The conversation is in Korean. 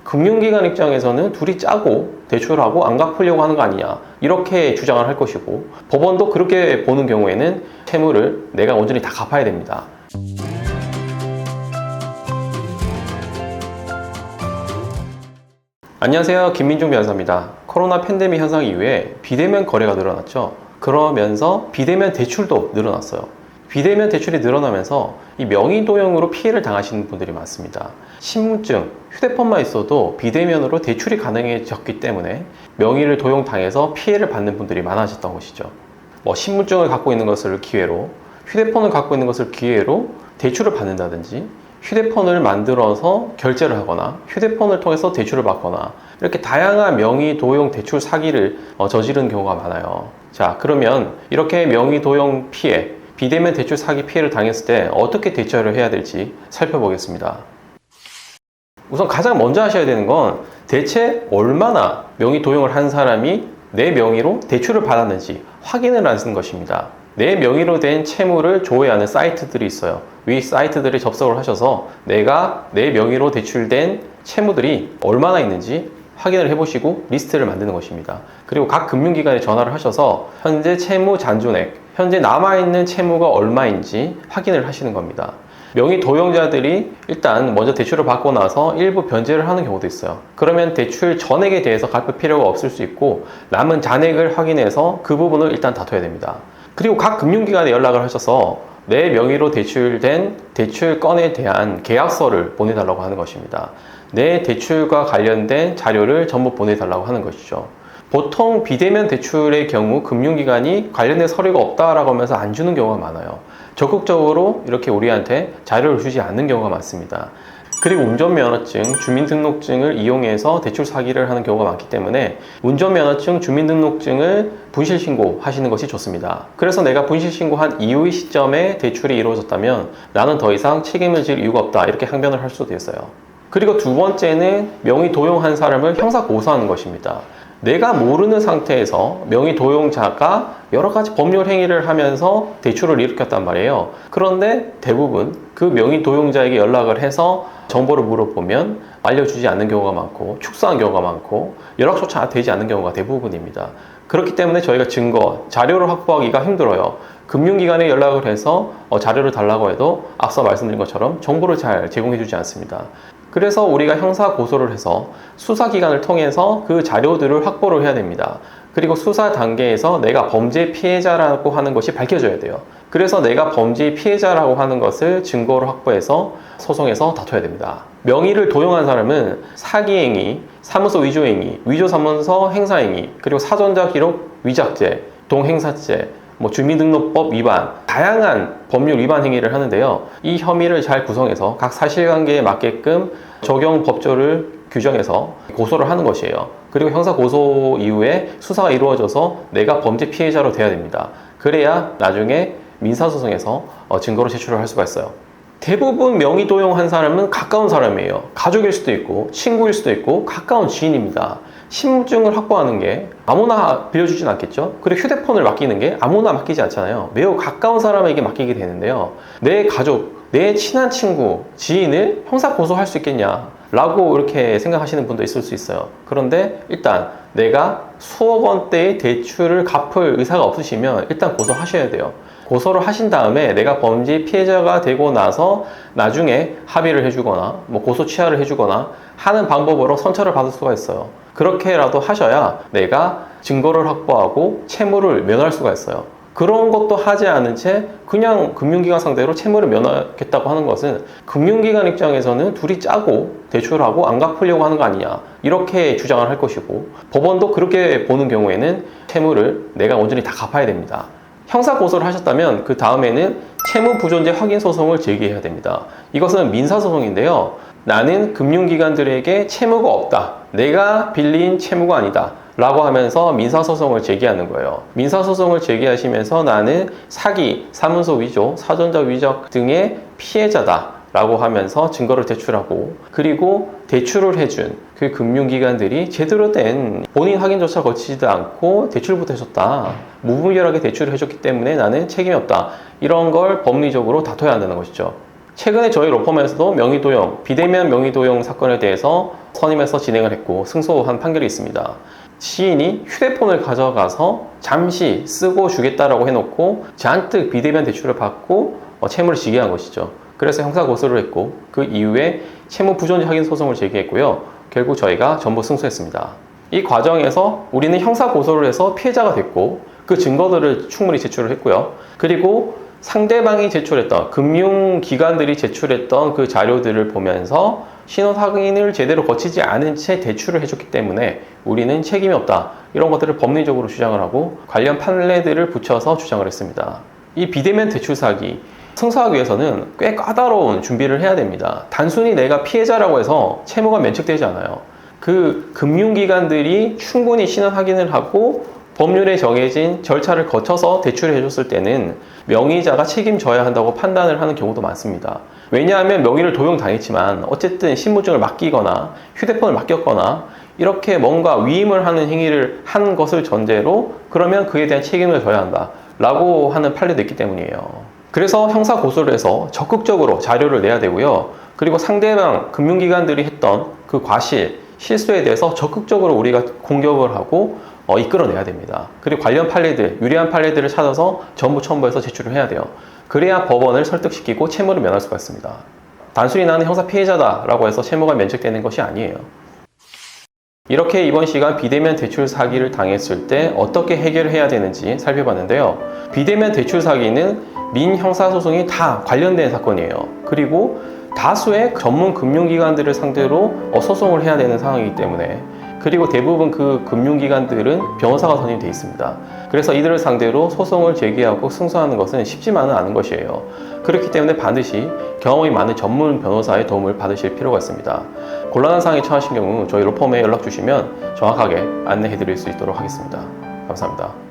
금융기관 입장에서는 둘이 짜고 대출하고 안 갚으려고 하는 거 아니냐, 이렇게 주장을 할 것이고, 법원도 그렇게 보는 경우에는 채무를 내가 온전히 다 갚아야 됩니다. 안녕하세요, 김민중 변호사입니다. 코로나 팬데믹 현상 이후에 비대면 거래가 늘어났죠. 그러면서 비대면 대출도 늘어났어요. 비대면 대출이 늘어나면서 이 명의도용으로 피해를 당하시는 분들이 많습니다. 신분증, 휴대폰만 있어도 비대면으로 대출이 가능해졌기 때문에 명의를 도용당해서 피해를 받는 분들이 많아졌던 것이죠. 신분증을 갖고 있는 것을 기회로, 휴대폰을 갖고 있는 것을 기회로 대출을 받는다든지, 휴대폰을 만들어서 결제를 하거나 휴대폰을 통해서 대출을 받거나, 이렇게 다양한 명의 도용 대출 사기를 저지르는 경우가 많아요. 자, 그러면 이렇게 명의 도용 피해, 비대면 대출 사기 피해를 당했을 때 어떻게 대처를 해야 될지 살펴보겠습니다. 우선 가장 먼저 하셔야 되는 건 대체 얼마나 명의 도용을 한 사람이 내 명의로 대출을 받았는지 확인을 하는 것입니다. 내 명의로 된 채무를 조회하는 사이트들이 있어요. 이 사이트들에 접속을 하셔서 내가 내 명의로 대출된 채무들이 얼마나 있는지 확인을 해보시고 리스트를 만드는 것입니다. 그리고 각 금융기관에 전화를 하셔서 현재 채무 잔존액, 현재 남아있는 채무가 얼마인지 확인을 하시는 겁니다. 명의 도용자들이 일단 먼저 대출을 받고 나서 일부 변제를 하는 경우도 있어요. 그러면 대출 전액에 대해서 갚을 필요가 없을 수 있고, 남은 잔액을 확인해서 그 부분을 일단 다퉈야 됩니다. 그리고 각 금융기관에 연락을 하셔서 내 명의로 대출된 대출건에 대한 계약서를 보내달라고 하는 것입니다. 내 대출과 관련된 자료를 전부 보내달라고 하는 것이죠. 보통 비대면 대출의 경우 금융기관이 관련된 서류가 없다라고 하면서 안 주는 경우가 많아요. 적극적으로 이렇게 우리한테 자료를 주지 않는 경우가 많습니다. 그리고 운전면허증, 주민등록증을 이용해서 대출 사기를 하는 경우가 많기 때문에 운전면허증, 주민등록증을 분실신고 하시는 것이 좋습니다. 그래서 내가 분실신고한 이후의 시점에 대출이 이루어졌다면 나는 더 이상 책임을 질 이유가 없다, 이렇게 항변을 할 수도 있어요. 그리고 두 번째는 명의 도용한 사람을 형사 고소하는 것입니다. 내가 모르는 상태에서 명의 도용자가 여러 가지 법률 행위를 하면서 대출을 일으켰단 말이에요. 그런데 대부분 그 명의 도용자에게 연락을 해서 정보를 물어보면 알려주지 않는 경우가 많고, 축소한 경우가 많고, 연락조차 되지 않는 경우가 대부분입니다. 그렇기 때문에 저희가 증거, 자료를 확보하기가 힘들어요. 금융기관에 연락을 해서 자료를 달라고 해도 앞서 말씀드린 것처럼 정보를 잘 제공해주지 않습니다. 그래서 우리가 형사 고소를 해서 수사기관을 통해서 그 자료들을 확보를 해야 됩니다. 그리고 수사 단계에서 내가 범죄 피해자라고 하는 것이 밝혀져야 돼요. 그래서 내가 범죄 피해자라고 하는 것을 증거로 확보해서 소송에서 다퉈야 됩니다. 명의를 도용한 사람은 사기행위, 사무소 위조행위, 위조사무소 행사행위, 그리고 사전자 기록 위작죄, 동행사죄, 주민등록법 위반, 다양한 법률 위반 행위를 하는데요. 이 혐의를 잘 구성해서 각 사실관계에 맞게끔 적용 법조를 규정해서 고소를 하는 것이에요. 그리고 형사 고소 이후에 수사가 이루어져서 내가 범죄 피해자로 돼야 됩니다. 그래야 나중에 민사소송에서 증거로 제출을 할 수가 있어요. 대부분 명의 도용한 사람은 가까운 사람이에요. 가족일 수도 있고 친구일 수도 있고 가까운 지인입니다. 신분증을 확보하는 게 아무나 빌려주진 않겠죠. 그리고 휴대폰을 맡기는 게 아무나 맡기지 않잖아요. 매우 가까운 사람에게 맡기게 되는데요. 내 가족, 내 친한 친구, 지인을 형사 고소할 수 있겠냐 라고 이렇게 생각하시는 분도 있을 수 있어요. 그런데 일단 내가 수억 원대의 대출을 갚을 의사가 없으시면 일단 고소하셔야 돼요. 고소를 하신 다음에 내가 범죄 피해자가 되고 나서 나중에 합의를 해주거나 고소 취하를 해주거나 하는 방법으로 선처를 받을 수가 있어요. 그렇게라도 하셔야 내가 증거를 확보하고 채무를 면할 수가 있어요. 그런 것도 하지 않은 채 그냥 금융기관 상대로 채무를 면하겠다고 하는 것은 금융기관 입장에서는 둘이 짜고 대출하고 안 갚으려고 하는 거 아니냐, 이렇게 주장을 할 것이고, 법원도 그렇게 보는 경우에는 채무를 내가 온전히 다 갚아야 됩니다. 형사 고소를 하셨다면 그 다음에는 채무 부존재 확인 소송을 제기해야 됩니다. 이것은 민사소송인데요. 나는 금융기관들에게 채무가 없다, 내가 빌린 채무가 아니다 라고 하면서 민사소송을 제기하는 거예요. 민사소송을 제기하시면서 나는 사기, 사문서 위조, 사전자 위작 등의 피해자다 라고 하면서 증거를 제출하고, 그리고 대출을 해준 그 금융기관들이 제대로 된 본인 확인조차 거치지도 않고 대출부터 해줬다, 무분별하게 대출을 해줬기 때문에 나는 책임이 없다, 이런 걸 법리적으로 다퉈야 한다는 것이죠. 최근에 저희 로펌에서도 명의도용, 비대면 명의도용 사건에 대해서 선임해서 진행을 했고 승소한 판결이 있습니다. 시인이 휴대폰을 가져가서 잠시 쓰고 주겠다라고 해놓고 잔뜩 비대면 대출을 받고 채무를 지게 한 것이죠. 그래서 형사 고소를 했고 그 이후에 채무 부존재 확인 소송을 제기했고요. 결국 저희가 전부 승소했습니다. 이 과정에서 우리는 형사 고소를 해서 피해자가 됐고 그 증거들을 충분히 제출을 했고요. 그리고 상대방이 제출했던 금융기관들이 제출했던 그 자료들을 보면서 신원 확인을 제대로 거치지 않은 채 대출을 해줬기 때문에 우리는 책임이 없다. 이런 것들을 법리적으로 주장을 하고 관련 판례들을 붙여서 주장을 했습니다. 이 비대면 대출 사기 승소하기 위해서는 꽤 까다로운 준비를 해야 됩니다. 단순히 내가 피해자라고 해서 채무가 면책되지 않아요. 그 금융기관들이 충분히 신원 확인을 하고 법률에 정해진 절차를 거쳐서 대출을 해줬을 때는 명의자가 책임져야 한다고 판단을 하는 경우도 많습니다. 왜냐하면 명의를 도용당했지만 어쨌든 신분증을 맡기거나 휴대폰을 맡겼거나 이렇게 뭔가 위임을 하는 행위를 한 것을 전제로 그러면 그에 대한 책임을 져야 한다 라고 하는 판례도 있기 때문이에요. 그래서 형사 고소를 해서 적극적으로 자료를 내야 되고요. 그리고 상대방 금융기관들이 했던 그 과실, 실수에 대해서 적극적으로 우리가 공격을 하고 이끌어내야 됩니다. 그리고 관련 판례들, 유리한 판례들을 찾아서 전부 첨부해서 제출을 해야 돼요. 그래야 법원을 설득시키고 채무를 면할 수가 있습니다. 단순히 나는 형사 피해자다라고 해서 채무가 면책되는 것이 아니에요. 이렇게 이번 시간 비대면 대출 사기를 당했을 때 어떻게 해결을 해야 되는지 살펴봤는데요. 비대면 대출 사기는 민형사소송이 다 관련된 사건이에요. 그리고 다수의 전문 금융기관들을 상대로 소송을 해야 되는 상황이기 때문에 그리고 대부분 그 금융기관들은 변호사가 선임되어 있습니다. 그래서 이들을 상대로 소송을 제기하고 승소하는 것은 쉽지만은 않은 것이에요. 그렇기 때문에 반드시 경험이 많은 전문 변호사의 도움을 받으실 필요가 있습니다. 곤란한 상황에 처하신 경우 저희 로펌에 연락 주시면 정확하게 안내해 드릴 수 있도록 하겠습니다. 감사합니다.